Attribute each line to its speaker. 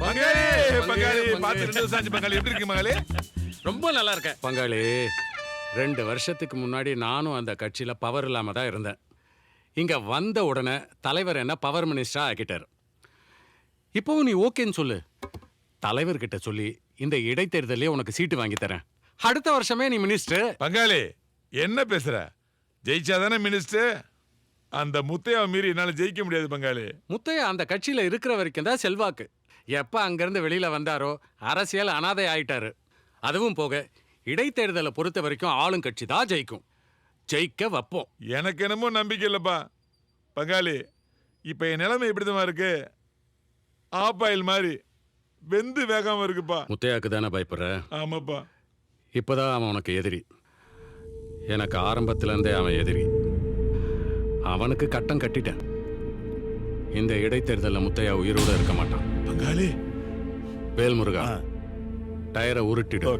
Speaker 1: பங்காளி பங்காளி பார்த்து 2 வருஷம் ஆச்சு பங்காளி. எப்படி இருக்கு பங்காளி?
Speaker 2: ரொம்ப நல்லா இருக்கேன்
Speaker 3: பங்காளி. 2 வருஷத்துக்கு முன்னாடி நானும் அந்த கட்சியில பவர் இல்லாம தான் இருந்தேன். இங்க வந்த உடனே தலைவர் என்ன பவர் மினிஸ்டரா ஆக்கிட்டார். இப்போவும் நீ ஓகேன்னு சொல்லு. தலைவர்கிட்ட சொல்லி இந்த இடைத்தேர்தலே உனக்கு சீட்டு வாங்கி தரேன். அடுத்த வருஷமே நீ மினிஸ்டர்.
Speaker 1: பங்காளி என்ன பேசுற? ஜெயிச்சாதானே மினிஸ்டர். அந்த முத்தையாவை மீறி என்னால ஜெயிக்க முடியாது பங்காளி.
Speaker 3: முத்தையா அந்த கட்சியில இருக்கிற வரைக்கும் தான் செல்வாக்கு. எப்ப அங்கிருந்து வெளியில வந்தாரோ அரசியல் அனாதை ஆயிட்டாரு. அதுவும் போக இடைத்தேர்தலை பொறுத்த வரைக்கும் ஆளும் கட்சி தான் ஜெயிக்கும். ஜெயிக்க வைப்போம்.
Speaker 1: எனக்கு என்னமோ நம்பிக்கை இல்லப்பா பங்காளி. இப்ப என் நிலைமை இப்படிதான் இருக்கு. ஆப்பாயில் மாதிரி வெந்து வேகாம இருக்குப்பா.
Speaker 3: முத்தையாக்கு தானே பயப்படுற?
Speaker 1: ஆமாப்பா.
Speaker 3: இப்பதான் அவன் உனக்கு எதிரி. எனக்கு ஆரம்பத்துல இருந்தே அவன் எதிரி. அவனுக்கு கட்டம் கட்டிட்டேன். இந்த இடைத்தேர்தலில் முத்தையா உயிரோட இருக்க மாட்டான்.
Speaker 1: பங்காளி
Speaker 3: வேல்முருகா டயரை உருட்டிடு.